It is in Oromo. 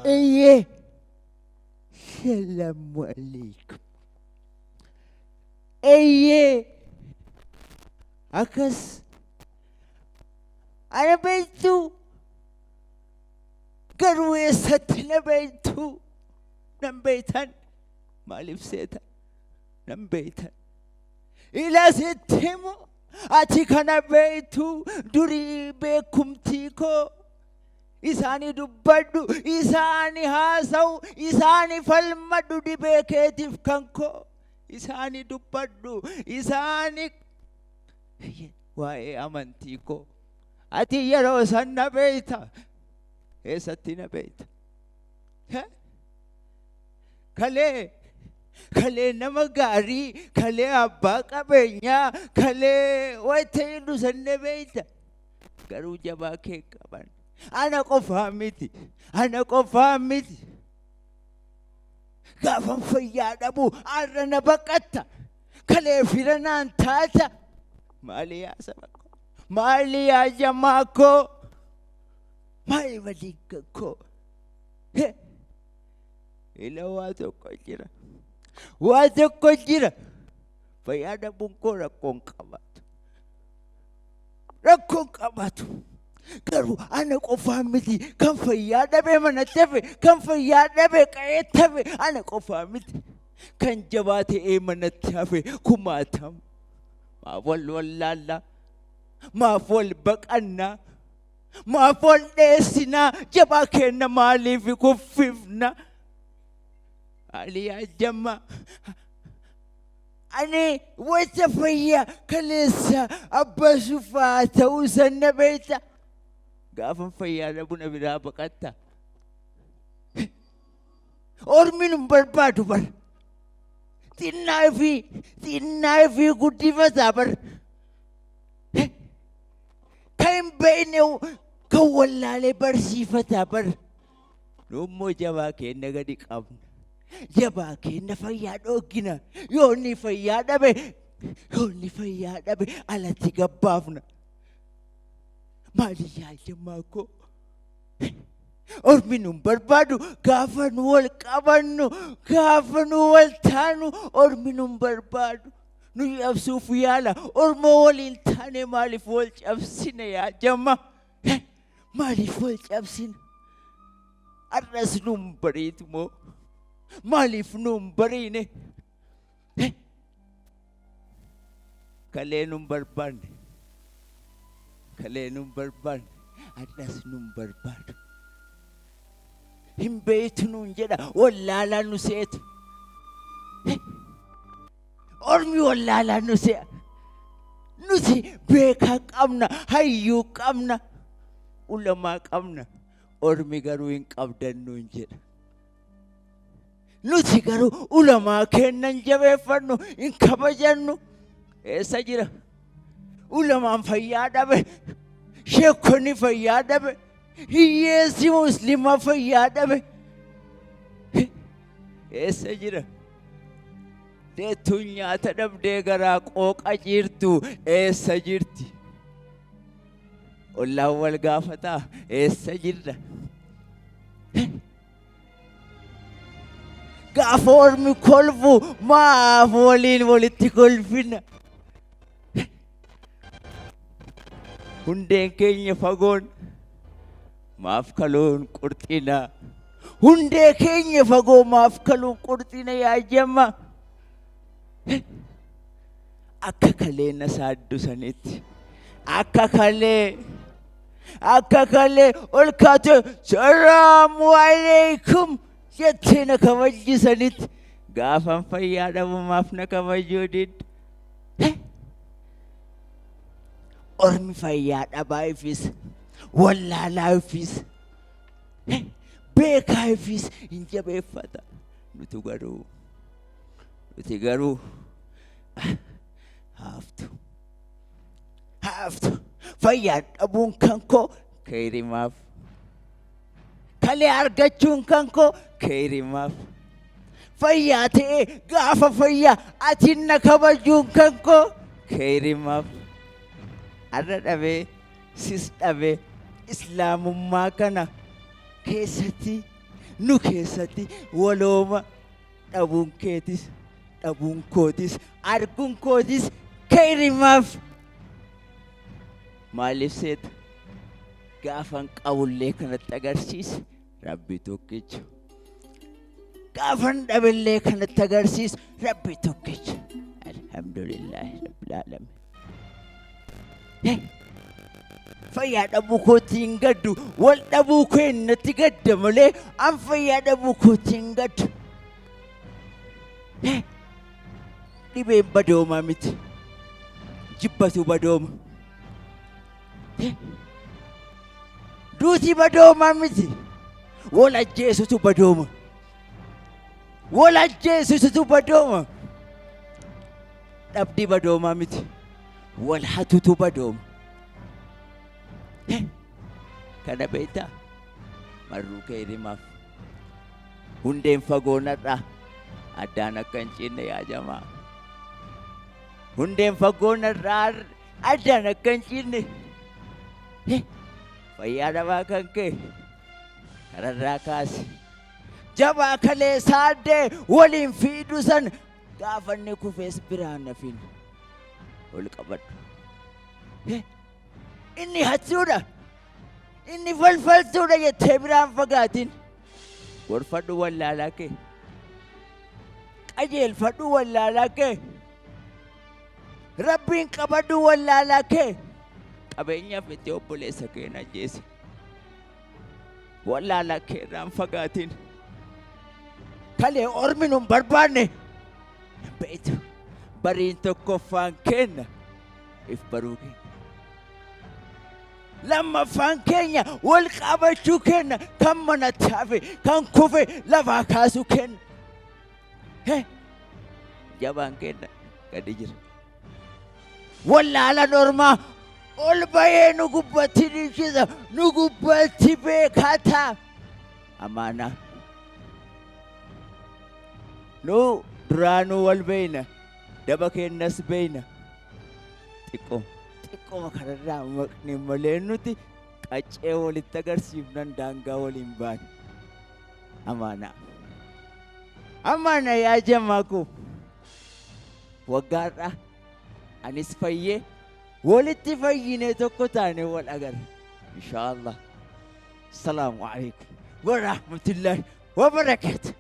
إيه السلام عليكم. إيه أكس أنا بيتو قروي ستنا بيتو نم بيتن مالف سيتا نم بيتن إلى ستمو أتي كنا بيتو دوري بكم تيكو إساني دبادو إساني هاسو إساني فالمدو دي بكيتف كنكو إساني دبادو إساني واي أمانتيكو أتي يرو سنة بيتا إساتينا بيتا كله كله نمغاري كله أبا كبينيا كله ويتينو سنة بيتا كرو جبا كيك كبان أنا كفهمتي أنا كفهمتي كافن فيا أبو أرنا بكتا كله فيرنا أنتاتا مالي يا سبكو مالي يا جماكو مالي وديككو إلا واتو كجرا فيا أبو كورا ركون كباتو كرو أنا كفهمتي كم فيا دبي من تبي كم فيا دبي كأي تبي أنا كفهمتي كان جباتي من تبي كماتم ما فول ولا ما فول بكنا ما فول دسنا جباكنا مالي في كفيفنا علي الجمع أنا وتفيا كلسا أبا شفاته وسن بيته قافن فيا نبونا بلا بقتا أرمين بربادو بر تناي في قدي فزابر كاين بينه كولا لي برسي فتابر نمو جواكي نغدي قابن جواكي نفيا دوغينا يوني فيا دبي على تيغبافنا مالي يا جماكو أرمينو بربادو كافنو والكابنو كافنو والتانو أرمينو بربادو نوي أفسو فيالا أرمو والإنتاني مالي فولج أفسينا يا جما مالي فولج أفسينا أرس نوم بريتمو مالي فنوم بريني كالينو بربان كالينو بربان أرس نوم بربادو هم بيتنون جدا ولا لا نسيت أرمي ولا لا نسيت نسي بيكا كامنا هايو كامنا ulama kamna ormi garu in qabdannu jedha nuti garu ulama kennan jabeeffannu in kabajannu eessa jira ulamaan fayyaa dhabe sheekonni fayyaa dhabe hiyyeessi muslima fayyaa dhabe eessa jira deettuun nyaata dhabdee garaa qooqa jirtu eessa jirti ollaan wal gaafataa eessa jirra gaafa ormi kolfu maaf waliin walitti kolfina hundeen keenya fagoon maaf kaloon qurxina hundee keenya fagoo maaf kaloon qurxina yaa jamma akka kalee na saaddu sanitti akka kalee ol kaate salaamu alaykum jettee na kabajjisanitti gaafan fayyaa dhabumaaf na kabajuu didde ormi fayyaa dhabaafis wallaalaafis beekaafis hin jabeeffata nuti garuu haaftu fayyaa dhabuun kan koo keerimaaf kalee argachuun kan koo keerimaaf fayyaa ta'ee gaafa fayyaa ati na kabajuun kan koo keerimaaf arra dhabee sis dhabee islaamummaa kana keessatti nu keessatti walooma dhabuun keetis dhabuun kootis arguun kootis keerimaaf maaliif seeta gaafan qabullee kanatti agarsiise Rabbi tokkicha gaafan dhabillee kanatti agarsiise Rabbi tokkicha alhamdulillahi rabbil alamin fayyaa dhabuu kootiin gaddu wal dhabuu keennatti gadda malee an fayyaa dhabuu kootiin gaddu dhibeen badoomaa miti jibbatu badooma duuti badoomaa miti wal ajjeesutu badooma wal ajjeesutu badooma dhabdi badoomaa miti wal hatutu badooma kana beektaa marruu keerimaaf hundeen fagoonadhaa addaan akka hin cinne yaa jamaa hundeen fagoonadhaa addaan akka hin cinne fayyaa dhabaa kan kee kararraa kaase jabaa kalee saaddee waliin fiidu san gaafanne kufees biraan nafin ol qabadhu inni hattuudha inni falfaltuudha jettee biraan fagaatin gorfadhu wallaalaa kee qajeelfadhu wallaalaa kee rabbiin qabadhu wallaalaa kee qabeenyaaf itti obboleessa kee ajjeese wallaalaa kee irraan fagaatin kalee ormi nun barbaanne beektu bariin tokkoffaan kenna if baruu kenna lammaffaan keenya wal qabachuu kenna kan manatti hafe kan kufe lafaa kaasuu kenna jabaan kenna gadi jira wallaala normaa ol bahee nu gubbatti dhiichisa nu gubbatti beekataa amaanaa nu duraanuu wal beeyna daba kennas beeyna xiqqooma kanarraa maqni malee nuti qaccee walitti agarsiifnan daangaa waliin baane amaana yaa jamaa koo waggaadhaa anis fayyee walitti fayyinee tokko taane wal agarra inshallah. Assalamu alaikum wa rahmatullahi wa barakatuh.